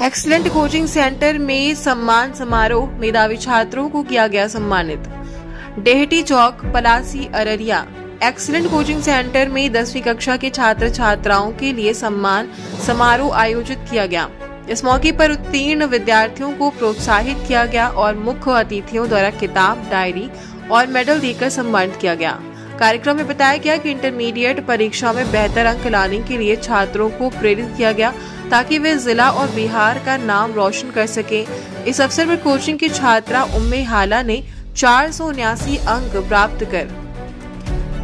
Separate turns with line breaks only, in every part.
Excellent coaching centre में सम्मान समारोह, मेधावी छात्रों को किया गया सम्मानित। Dehti Chowk, Palasi, Araria. Excellent coaching centre में 10वीं कक्षा के छात्र छात्राओं के लिए सम्मान समारोह आयोजित किया गया। इस मौके पर उत्तीर्ण विद्यार्थियों को प्रोत्साहित किया गया और मुख्य अतिथियों द्वारा किताब, डायरी और मेडल देकर सम्मानित किया गया। कार्यक्रम में बताया गया कि इंटरमीडिएट परीक्षा में बेहतर अंक लाने के लिए छात्रों को प्रेरित किया गया ताकि वे जिला और बिहार का नाम रोशन कर सकें। इस अवसर पर कोचिंग की छात्रा उम्मे हाला ने 479 अंक प्राप्त कर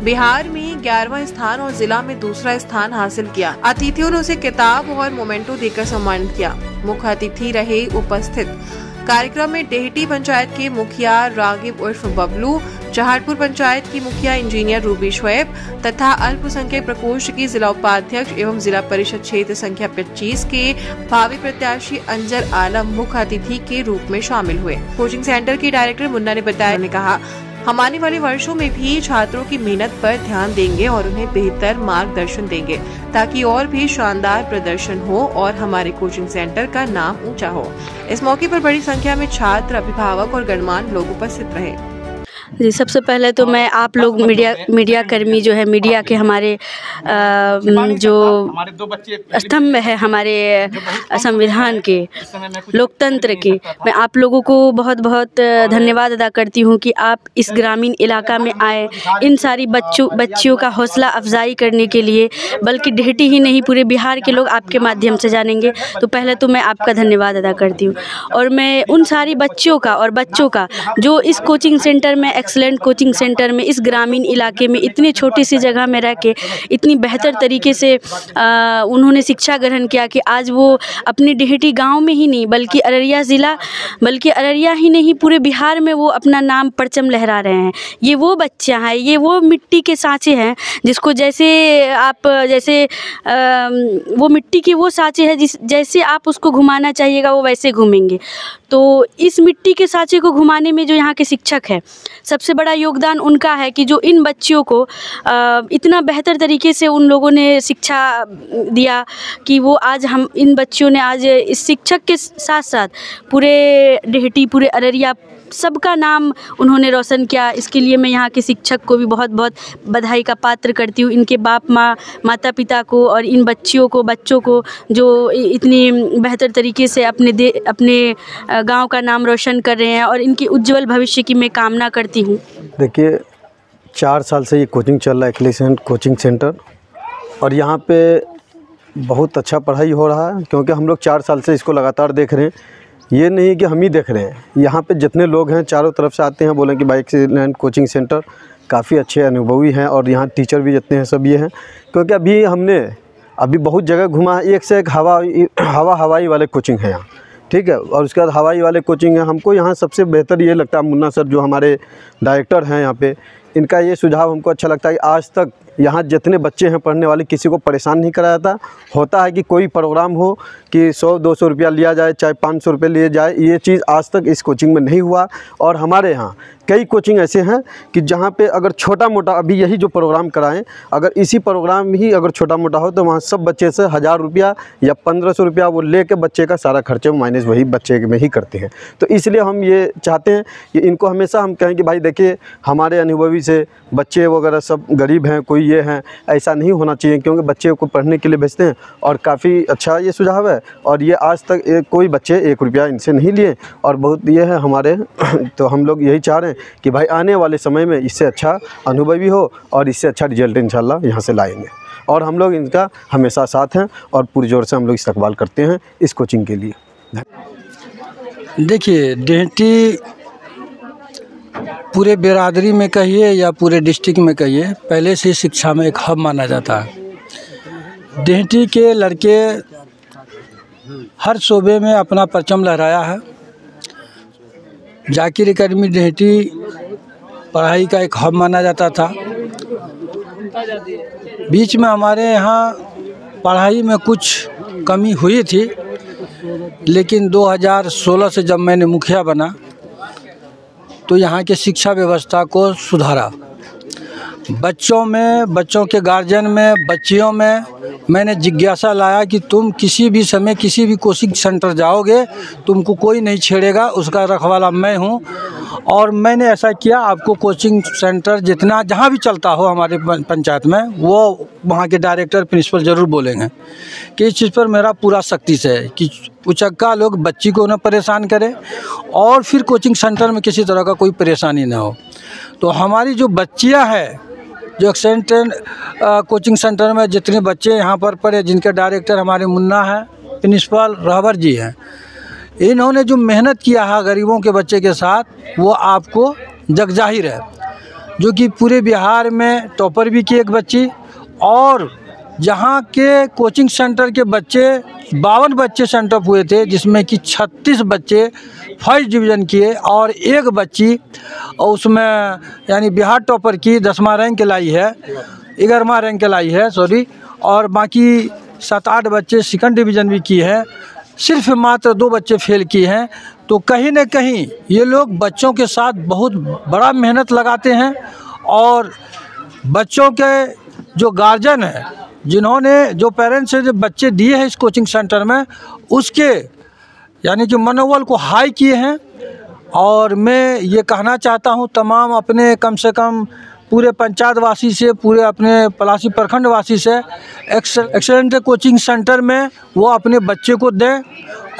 बिहार में 11वां स्थान और जिला में दूसरा स्थान हासिल किया। अतिथियों ने उसे किताब और मोमेंटो देकर सम्मानित किया। मुख्य अतिथि रहे उपस्थित। कार्यक्रम में डेहटी पंचायत के मुखिया रागिब उर्फ बबलू, चहारपुर पंचायत की मुखिया इंजीनियर रूबी शोएब तथा अल्पसंख्यक प्रकोष्ठ की जिला उपाध्यक्ष एवं जिला परिषद क्षेत्र संख्या 25 के भावी प्रत्याशी अंजर आलम मुख्य अतिथि के रूप में शामिल हुए। कोचिंग सेंटर के डायरेक्टर मुन्ना ने बताया, कहा हम आने वाले वर्षों में भी छात्रों की मेहनत पर ध्यान देंगे और उन्हें बेहतर मार्गदर्शन देंगे ताकि और भी शानदार प्रदर्शन हो और हमारे कोचिंग सेंटर का नाम ऊंचा हो। इस मौके पर बड़ी संख्या में छात्र, अभिभावक और गणमान्य लोग उपस्थित रहे।
जी, सबसे पहले तो मैं आप लोग मीडिया कर्मी जो है, मीडिया के हमारे जो स्तंभ है हमारे संविधान के, लोकतंत्र के, मैं आप लोगों को बहुत बहुत धन्यवाद अदा करती हूँ कि आप इस ग्रामीण इलाका में आए इन सारी बच्चियों का हौसला अफजाई करने के लिए। बल्कि डेहटी ही नहीं, पूरे बिहार के लोग आपके माध्यम से जानेंगे। तो पहले तो मैं आपका धन्यवाद अदा करती हूँ और मैं उन सारी बच्चियों का और बच्चों का जो इस कोचिंग सेंटर में, एक्सीलेंट कोचिंग सेंटर में, इस ग्रामीण इलाके में इतनी छोटी सी जगह में रह के इतनी बेहतर तरीके से उन्होंने शिक्षा ग्रहण किया कि आज वो अपने डेहटी गांव में ही नहीं बल्कि अररिया ज़िला, बल्कि अररिया ही नहीं पूरे बिहार में वो अपना नाम परचम लहरा रहे हैं। ये वो बच्चा है, ये वो मिट्टी के सांचे हैं जिसको जैसे वो मिट्टी की वो सांचे है जैसे आप उसको घुमाना चाहिएगा वो वैसे घूमेंगे। तो इस मिट्टी के सांचे को घुमाने में जो यहाँ के शिक्षक है, सबसे बड़ा योगदान उनका है कि जो इन बच्चियों को इतना बेहतर तरीके से उन लोगों ने शिक्षा दिया कि वो आज हम इन बच्चियों ने आज इस शिक्षक के साथ साथ पूरे डेहटी, पूरे अररिया सबका नाम उन्होंने रोशन किया। इसके लिए मैं यहाँ के शिक्षक को भी बहुत बहुत बधाई का पात्र करती हूँ, इनके बाप माता पिता को और इन बच्चों को जो इतनी बेहतर तरीके से अपने गांव का नाम रोशन कर रहे हैं और इनकी उज्जवल भविष्य की मैं कामना करती हूँ।
देखिए, 4 साल से ये कोचिंग चल रहा है, एक्सीलेंट कोचिंग सेंटर, और यहाँ पे बहुत अच्छा पढ़ाई हो रहा है क्योंकि हम लोग 4 साल से इसको लगातार देख रहे हैं। ये नहीं कि हम ही देख रहे हैं, यहाँ पे जितने लोग हैं चारों तरफ से आते हैं, बोलें कि भाई एक्सीलेंट कोचिंग सेंटर काफ़ी अच्छे अनुभवी हैं और यहाँ टीचर भी जितने हैं सब ये हैं। क्योंकि अभी बहुत जगह घुमा है, एक से एक हवाई वाले कोचिंग है यहाँ, ठीक है। और उसके बाद हवाई वाले कोचिंग है। हमको यहाँ सबसे बेहतर ये लगता है, मुन्ना सर जो हमारे डायरेक्टर हैं यहाँ पे, इनका ये सुझाव हमको अच्छा लगता है कि आज तक यहाँ जितने बच्चे हैं पढ़ने वाले किसी को परेशान नहीं कराया जाता। होता है कि कोई प्रोग्राम हो कि 100-200 रुपया लिया जाए, चाहे 500 रुपये लिए जाए, ये चीज़ आज तक इस कोचिंग में नहीं हुआ। और हमारे यहाँ कई कोचिंग ऐसे हैं कि जहाँ पे अगर छोटा मोटा अभी यही जो प्रोग्राम कराएं, अगर इसी प्रोग्राम ही अगर छोटा मोटा हो तो वहाँ सब बच्चे से 1000 रुपया या 1500 रुपया वो ले कर बच्चे का सारा खर्चे माइनस वही बच्चे में ही करते हैं। तो इसलिए हम ये चाहते हैं कि इनको हमेशा हम कहें कि भाई देखिए, हमारे अनुभवी से बच्चे वगैरह सब गरीब हैं, कोई ये हैं, ऐसा नहीं होना चाहिए क्योंकि बच्चे को पढ़ने के लिए भेजते हैं। और काफ़ी अच्छा ये सुझाव है और ये आज तक कोई बच्चे 1 रुपया इनसे नहीं लिए और बहुत ये है हमारे तो हम लोग यही चाह रहे हैं कि भाई आने वाले समय में इससे अच्छा अनुभवी हो और इससे अच्छा रिजल्ट इंशाल्लाह यहाँ से लाएंगे। और हम लोग इनका हमेशा साथ हैं और पूरी जोर से हम लोग इस्तकबाल करते हैं इस कोचिंग के लिए।
देखिए, डेहटी पूरे बिरादरी में कहिए या पूरे डिस्ट्रिक्ट में कहिए, पहले से शिक्षा में एक हब माना जाता है। डेहटी के लड़के हर शोबे में अपना परचम लहराया है। जाकिर एकेडमी डेहटी पढ़ाई का एक हब माना जाता था। बीच में हमारे यहाँ पढ़ाई में कुछ कमी हुई थी, लेकिन 2016 से जब मैंने मुखिया बना तो यहाँ के शिक्षा व्यवस्था को सुधारा। बच्चों में, बच्चों के गार्जियन में, बच्चियों में मैंने जिज्ञासा लाया कि तुम किसी भी समय किसी भी कोचिंग सेंटर जाओगे, तुमको कोई नहीं छेड़ेगा, उसका रखवाला मैं हूँ। और मैंने ऐसा किया, आपको कोचिंग सेंटर जितना जहाँ भी चलता हो हमारे पंचायत में, वो वहाँ के डायरेक्टर प्रिंसिपल ज़रूर बोलेंगे कि इस चीज़ पर मेरा पूरा सख्ती से है कि उचक्का लोग बच्ची को न परेशान करें और फिर कोचिंग सेंटर में किसी तरह का कोई परेशानी ना हो। तो हमारी जो बच्चियाँ हैं, जो एक्सेलेंट कोचिंग सेंटर में जितने बच्चे यहाँ पर पढ़े, जिनके डायरेक्टर हमारे मुन्ना हैं, प्रिंसिपल रहबर जी हैं, इन्होंने जो मेहनत किया है गरीबों के बच्चे के साथ, वो आपको जगजाहिर है। जो कि पूरे बिहार में टॉपर भी की एक बच्ची, और जहाँ के कोचिंग सेंटर के बच्चे 52 बच्चे सेंट अप हुए थे, जिसमें कि 36 बच्चे फर्स्ट डिवीज़न किए और एक बच्ची उसमें यानी बिहार टॉपर की 10वां रैंक लाई है, 11वां रैंक लाई है सॉरी, और बाकी 7-8 बच्चे सेकंड डिवीज़न भी की है। सिर्फ मात्र 2 बच्चे फेल किए हैं। तो कहीं न कहीं ये लोग बच्चों के साथ बहुत बड़ा मेहनत लगाते हैं, और बच्चों के जो गार्जियन हैं, जिन्होंने जो पेरेंट्स से जो बच्चे दिए हैं इस कोचिंग सेंटर में, उसके यानी कि मनोबल को हाई किए हैं। और मैं ये कहना चाहता हूँ तमाम अपने कम से कम पूरे पंचायत वासी से, पूरे अपने पलासी प्रखंड वासी से, एक्सेलेंट कोचिंग सेंटर में वो अपने बच्चे को दें,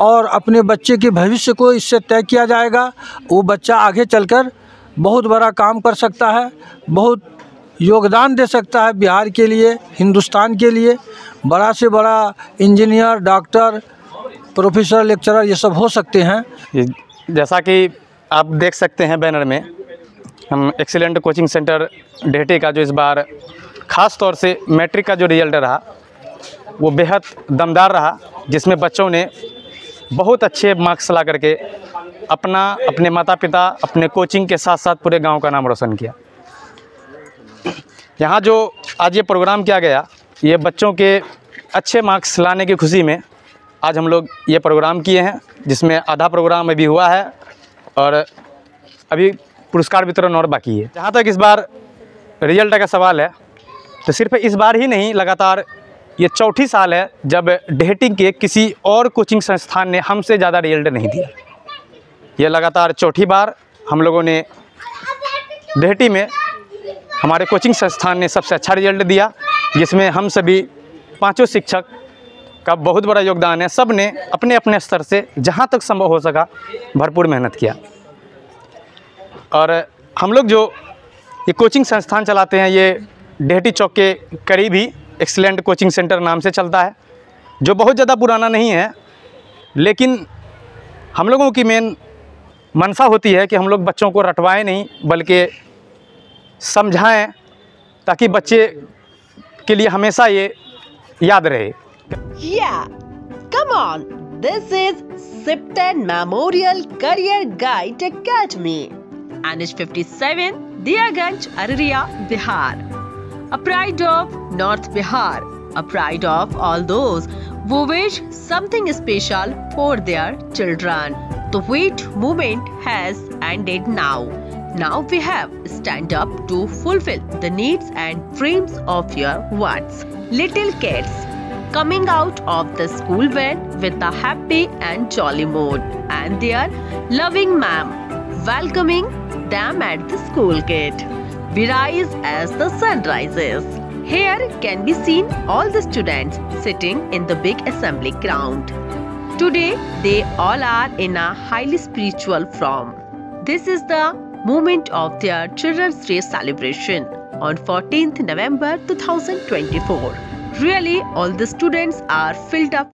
और अपने बच्चे के भविष्य को इससे तय किया जाएगा। वो बच्चा आगे चलकर बहुत बड़ा काम कर सकता है, बहुत योगदान दे सकता है बिहार के लिए, हिंदुस्तान के लिए। बड़ा से बड़ा इंजीनियर, डॉक्टर, प्रोफेसर, लेक्चरर ये सब हो सकते हैं।
जैसा कि आप देख सकते हैं बैनर में, हम एक्सीलेंट कोचिंग सेंटर डेहटी का जो इस बार ख़ास तौर से मैट्रिक का जो रिजल्ट रहा वो बेहद दमदार रहा, जिसमें बच्चों ने बहुत अच्छे मार्क्स ला करके अपने माता पिता, अपने कोचिंग के साथ साथ पूरे गांव का नाम रोशन किया। यहाँ जो आज ये प्रोग्राम किया गया, ये बच्चों के अच्छे मार्क्स लाने की खुशी में आज हम लोग ये प्रोग्राम किए हैं, जिसमें आधा प्रोग्राम अभी हुआ है और अभी पुरस्कार वितरण और बाकी है। जहाँ तक इस बार रिजल्ट का सवाल है, तो सिर्फ इस बार ही नहीं, लगातार ये चौथी साल है जब डेहटी के किसी और कोचिंग संस्थान ने हमसे ज़्यादा रिजल्ट नहीं दिया। ये लगातार चौथी बार हम लोगों ने डेहटी में हमारे कोचिंग संस्थान ने सबसे अच्छा रिजल्ट दिया, जिसमें हम सभी 5 शिक्षक का बहुत बड़ा योगदान है। सब ने अपने अपने स्तर से जहाँ तक संभव हो सका भरपूर मेहनत किया। और हम लोग जो ये कोचिंग संस्थान चलाते हैं, ये डेहटी चौक के करीब ही एक्सीलेंट कोचिंग सेंटर नाम से चलता है, जो बहुत ज़्यादा पुराना नहीं है, लेकिन हम लोगों की मेन मनसा होती है कि हम लोग बच्चों को रटवाएं नहीं, बल्कि समझाएं, ताकि बच्चे के लिए हमेशा ये याद रहे।
Yeah, come on. This is Siptan Memorial Career Guide Academy. NH57, Diaganj, Araria, Bihar. A pride of North Bihar. A pride of all those who wish something special for their children. The wait movement has ended now. Now we have stand up to fulfill the needs and dreams of your ones. Little kids coming out of the school van with a happy and jolly mood, and their loving ma'am welcoming them at the school gate. We rise as the sun rises. Here can be seen all the students sitting in the big assembly ground. Today they all are in a highly spiritual form. This is the moment of their Children's Day celebration on 14th November 2024. Really, all the students are filled up